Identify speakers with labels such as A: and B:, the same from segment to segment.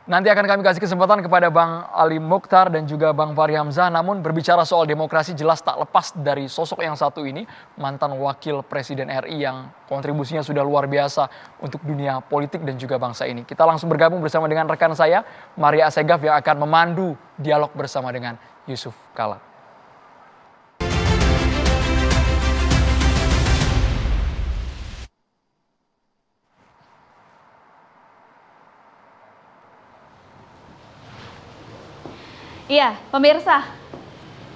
A: Nanti akan kami kasih kesempatan kepada Bang Ali Mokhtar dan juga Bang Fahri Hamzah. Namun berbicara soal demokrasi jelas tak lepas dari sosok yang satu ini, mantan wakil presiden RI yang kontribusinya sudah luar biasa untuk dunia politik dan juga bangsa ini. Kita langsung bergabung bersama dengan rekan saya, Maria Asegaf, yang akan memandu dialog bersama dengan Yusuf Kala.
B: Iya, pemirsa,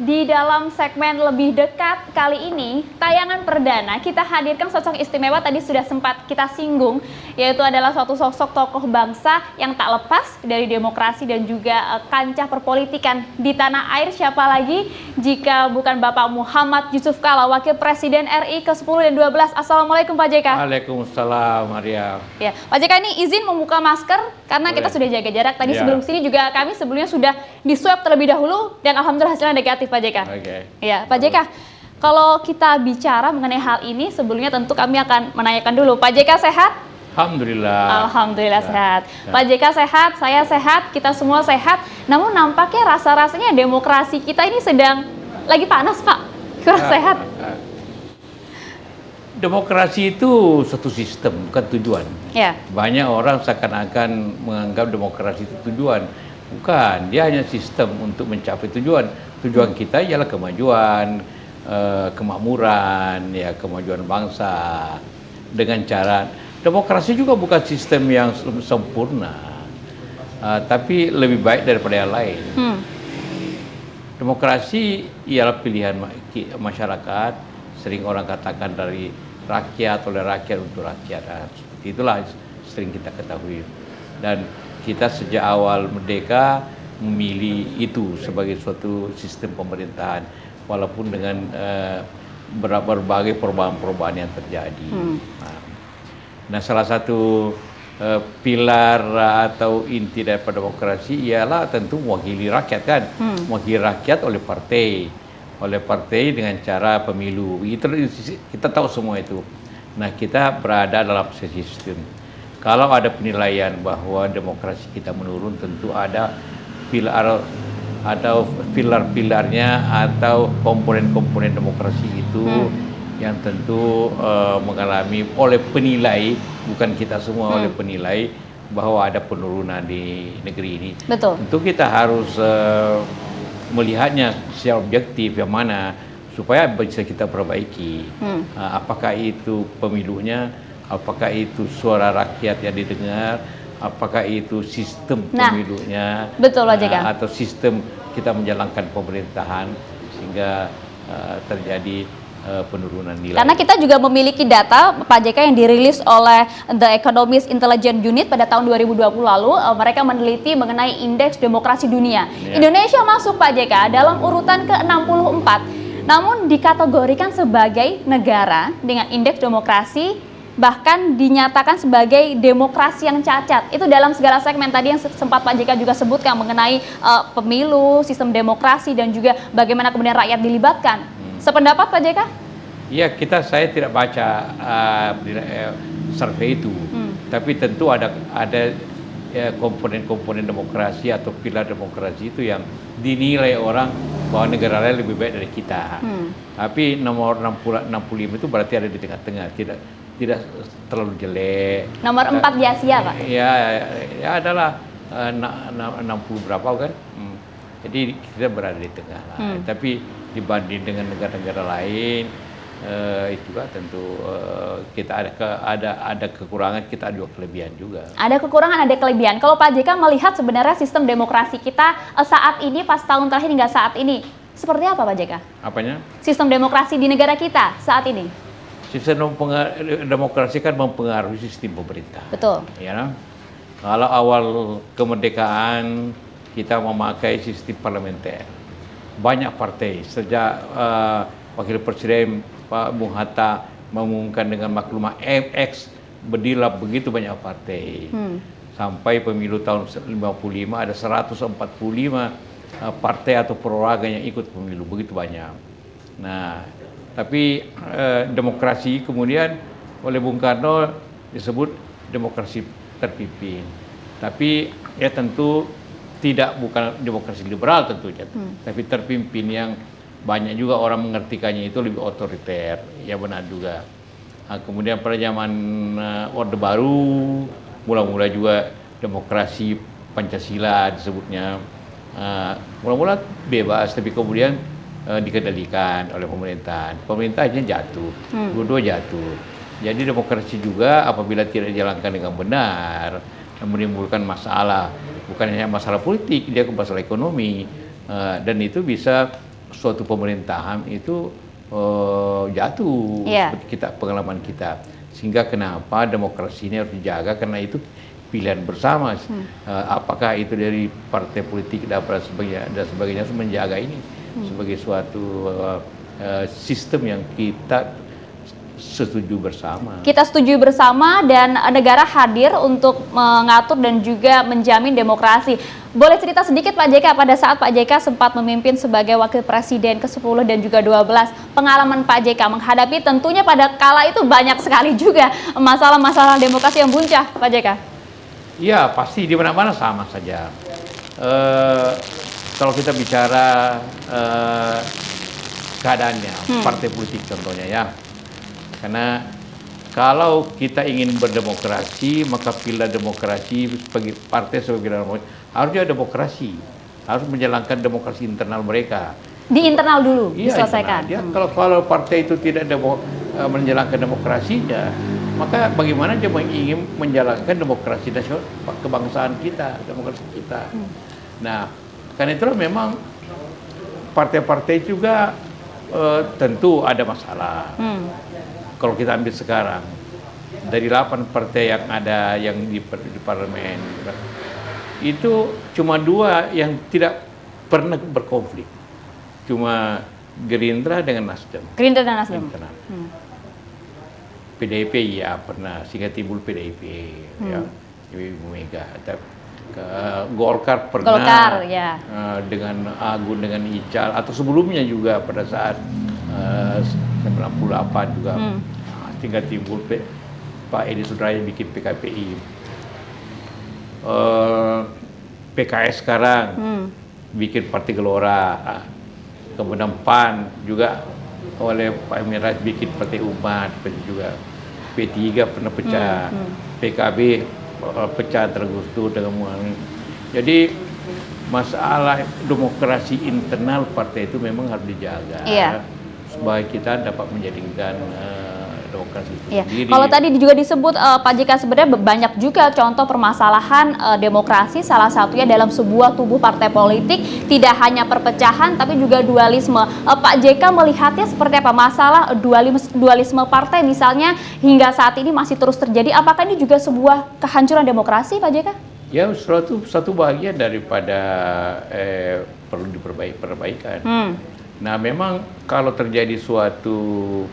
B: di dalam segmen lebih dekat kali ini, tayangan perdana kita hadirkan sosok istimewa tadi sudah sempat kita singgung, yaitu adalah suatu sosok tokoh bangsa yang tak lepas dari demokrasi dan juga kancah perpolitikan di tanah air. Siapa lagi jika bukan Bapak Muhammad Yusuf Kala, Wakil Presiden RI ke-10 dan 12. Assalamualaikum Pak JK.
C: Waalaikumsalam Maria.
B: Ya, Pak JK, ini izin membuka masker karena kita sudah jaga jarak. Tadi sebelum sini juga kami sebelumnya sudah diswab terlebih dahulu dan alhamdulillah hasilnya negatif Pak JK. Ya, Pak JK, kalau kita bicara mengenai hal ini, sebelumnya tentu kami akan menanyakan dulu, Pak JK sehat?
C: Alhamdulillah.
B: Alhamdulillah sehat. Pak JK sehat, saya sehat, kita semua sehat. Namun nampaknya rasa-rasanya demokrasi kita ini sedang lagi panas, Pak. Kurang sehat.
C: Demokrasi itu satu sistem, bukan tujuan.
B: Ya.
C: Banyak orang seakan-akan menganggap demokrasi itu tujuan. Bukan, dia hanya sistem untuk mencapai tujuan. Tujuan kita ialah kemajuan, kemakmuran, ya, kemajuan bangsa. Dengan cara demokrasi juga bukan sistem yang sempurna, tapi lebih baik daripada yang lain. Demokrasi ialah pilihan masyarakat, sering orang katakan dari rakyat, oleh rakyat, untuk rakyat. Seperti itulah sering kita ketahui. Dan kita sejak awal merdeka memilih itu sebagai suatu sistem pemerintahan, walaupun dengan berbagai perubahan-perubahan yang terjadi. Nah, salah satu pilar atau inti daripada demokrasi ialah tentu mewakili rakyat, kan? Mewakili rakyat oleh partai dengan cara pemilu. Itu kita tahu semua itu. Nah, kita berada dalam sistem. Kalau ada penilaian bahwa demokrasi kita menurun, tentu ada pilar-pilarnya atau komponen-komponen demokrasi itu yang tentu mengalami oleh penilai, bukan kita semua, oleh penilai bahwa ada penurunan di negeri ini.
B: Betul.
C: Tentu kita harus melihatnya secara objektif, yang mana supaya bisa kita perbaiki. Apakah itu pemilunya, apakah itu suara rakyat yang didengar, apakah itu sistem pemilunya,
B: betul,
C: atau sistem kita menjalankan pemerintahan sehingga terjadi penurunan nilai.
B: Karena kita juga memiliki data Pak JK yang dirilis oleh The Economist Intelligence Unit pada tahun 2020 lalu. Mereka meneliti mengenai indeks demokrasi dunia. Indonesia masuk Pak JK dalam urutan ke-64. Namun dikategorikan sebagai negara dengan indeks demokrasi, bahkan dinyatakan sebagai demokrasi yang cacat. Itu dalam segala segmen tadi yang sempat Pak JK juga sebutkan mengenai pemilu, sistem demokrasi, dan juga bagaimana kemudian rakyat dilibatkan. Sependapat Pak JK?
C: Ya, saya tidak baca survei itu, tapi tentu ada komponen-komponen demokrasi atau pilar demokrasi itu yang dinilai orang bahwa negara lain lebih baik dari kita. Tapi nomor 65 itu berarti ada di tengah-tengah, tidak terlalu jelek.
B: Nomor 4 di Asia, Pak?
C: Ya adalah 60 berapa kan. Jadi kita berada di tengah lah. Tapi dibanding dengan negara-negara lain, itu juga tentu kita ada kekurangan, kita ada kelebihan juga.
B: Ada kekurangan, ada kelebihan. Kalau Pak JK melihat sebenarnya sistem demokrasi kita saat ini, pas tahun terakhir hingga saat ini, seperti apa Pak JK?
C: Apanya?
B: Sistem demokrasi di negara kita saat ini.
C: Sistem demokrasi kan mempengaruhi sistem pemerintah.
B: Betul.
C: Ya, kalau awal kemerdekaan kita memakai sistem parlementer, banyak partai. Sejak Wakil Presiden Pak Bung Hatta mengumumkan dengan maklumat MX, berdirilah begitu banyak partai. Sampai pemilu tahun 1955 ada 145 partai atau perorangan yang ikut pemilu, begitu banyak. Nah, tapi demokrasi kemudian oleh Bung Karno disebut demokrasi terpimpin. Tapi ya tentu bukan demokrasi liberal tentunya, tapi terpimpin yang banyak juga orang mengartikannya itu lebih otoriter, ya benar juga. Nah, kemudian pada zaman Orde Baru, mula-mula juga demokrasi Pancasila disebutnya, mula-mula bebas, tapi kemudian dikendalikan oleh pemerintahnya jatuh, dua-dua jatuh. Jadi demokrasi juga apabila tidak dijalankan dengan benar, menimbulkan masalah, bukan hanya masalah politik, dia ke masalah ekonomi, dan itu bisa suatu pemerintahan itu jatuh, seperti pengalaman kita. Sehingga kenapa demokrasi ini harus dijaga, karena itu pilihan bersama. Apakah itu dari partai politik dan sebagainya harus menjaga ini sebagai suatu sistem yang kita setuju bersama.
B: Kita setuju bersama dan negara hadir untuk mengatur dan juga menjamin demokrasi. Boleh cerita sedikit Pak JK, pada saat Pak JK sempat memimpin sebagai Wakil Presiden ke-10 dan juga 12, pengalaman Pak JK menghadapi tentunya pada kala itu banyak sekali juga masalah-masalah demokrasi yang buncah, Pak JK.
C: Iya, pasti di mana-mana sama saja. Kalau kita bicara keadaannya, partai politik contohnya ya. Karena kalau kita ingin berdemokrasi, maka pilih demokrasi sebagai partai harusnya demokrasi, harus menjalankan demokrasi internal mereka.
B: Di internal dulu diselesaikan.
C: Kalau partai itu tidak menjalankan demokrasinya, maka bagaimana dia ingin menjalankan demokrasi nasional, kebangsaan kita, demokrasi kita. Nah, karena itulah memang partai-partai juga tentu ada masalah. Kalau kita ambil sekarang, dari 8 partai yang ada yang di parlemen, itu cuma 2 yang tidak pernah berkonflik. Cuma Gerindra dengan Nasdem.
B: Gerindra dan Nasdem.
C: PDIP ya pernah, sehingga timbul PDIP, ya, Ibu Mega. Golkar pernah,
B: ya.
C: dengan Agun, dengan Ical, atau sebelumnya juga pada saat 98 juga, tinggal timbul Pak Edi Sudraja bikin PKPI. PKS sekarang bikin Partai Gelora, kemudian PAN juga oleh Pak Amin Rais bikin Partai Umat juga. P3 pernah pecah, PKB pecah tergustur dengan jadi masalah demokrasi internal partai itu memang harus dijaga. Supaya kita dapat menjadikan demokrasi itu sendiri.
B: Kalau tadi juga disebut Pak JK, sebenarnya banyak juga contoh permasalahan demokrasi, salah satunya dalam sebuah tubuh partai politik tidak hanya perpecahan tapi juga dualisme. Pak JK melihatnya seperti apa masalah dualisme partai misalnya hingga saat ini masih terus terjadi? Apakah ini juga sebuah kehancuran demokrasi, Pak JK?
C: Ya, satu bagian daripada perlu perbaikan. Nah, memang kalau terjadi suatu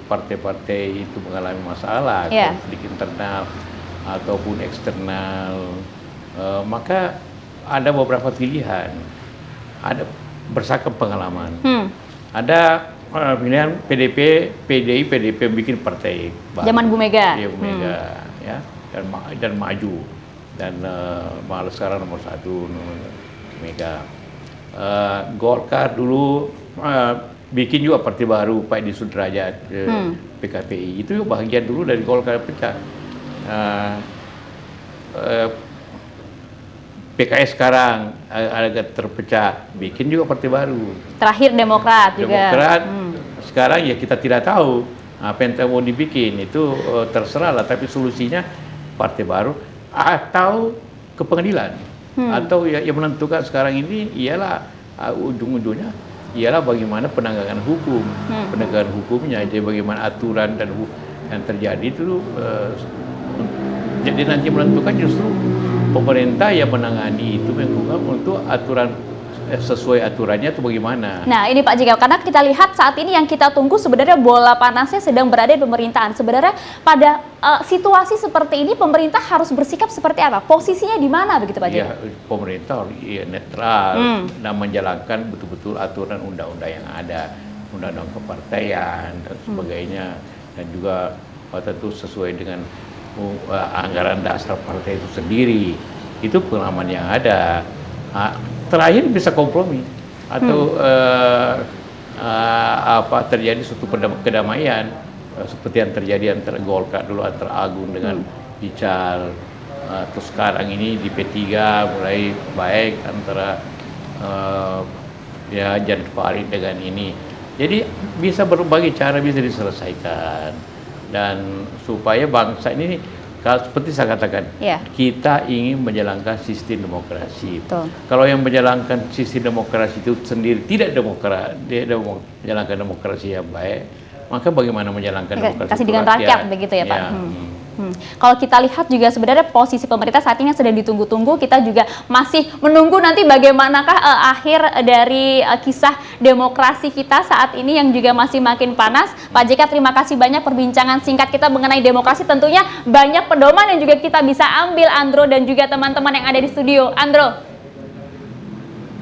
C: partai-partai itu mengalami masalah, konflik internal ataupun eksternal, maka ada beberapa pilihan. Ada berdasarkan pengalaman. Ada pilihan PDIP bikin partai baru.
B: Zaman Bu Mega.
C: Iya, Bu Mega, ya, dan maju. Dan malah sekarang nomor 1 Mega. Golkar dulu bikin juga partai baru, Pak Edi Sudrajat, PKPI. Itu bagian dulu dari Golkar pecah. PKS sekarang agak terpecah, bikin juga partai baru.
B: Terakhir Demokrat juga.
C: Sekarang ya kita tidak tahu apa yang mau dibikin, itu terserah lah. Tapi solusinya partai baru atau ke pengadilan. Atau yang menentukan sekarang ini ialah ujung-ujungnya ialah bagaimana penegakan hukum, penegakan hukumnya, jadi bagaimana aturan dan yang terjadi itu, jadi nanti menentukan justru pemerintah yang menangani itu untuk aturan sesuai aturannya itu bagaimana.
B: Nah ini Pak JK, karena kita lihat saat ini yang kita tunggu sebenarnya bola panasnya sedang berada di pemerintahan. Sebenarnya pada situasi seperti ini pemerintah harus bersikap seperti apa? Posisinya di mana begitu Pak JK?
C: Ya, pemerintah netral dan menjalankan betul-betul aturan undang-undang yang ada, undang-undang kepartaian dan sebagainya, dan juga tentu sesuai dengan anggaran dasar partai itu sendiri. Itu pengalaman yang ada. Terakhir bisa kompromi atau terjadi suatu kedamaian seperti yang terjadi antara Golkar dulu, antara Agung dengan Ical, terus sekarang ini di P3 mulai baik antara Jan Farid dengan ini. Jadi bisa berbagai cara bisa diselesaikan, dan supaya bangsa ini, kalau seperti saya katakan, kita ingin menjalankan sistem demokrasi. Kalau yang menjalankan sistem demokrasi itu sendiri tidak menjalankan demokrasi yang baik, maka bagaimana menjalankan demokrasi
B: dengan rakyat begitu ya Pak? Kalau kita lihat juga sebenarnya posisi pemerintah saat ini yang sedang ditunggu-tunggu, kita juga masih menunggu nanti bagaimanakah akhir dari kisah demokrasi kita saat ini yang juga masih makin panas. Pak JK, terima kasih banyak perbincangan singkat kita mengenai demokrasi. Tentunya banyak pedoman yang juga kita bisa ambil, Andro dan juga teman-teman yang ada di studio. Andro.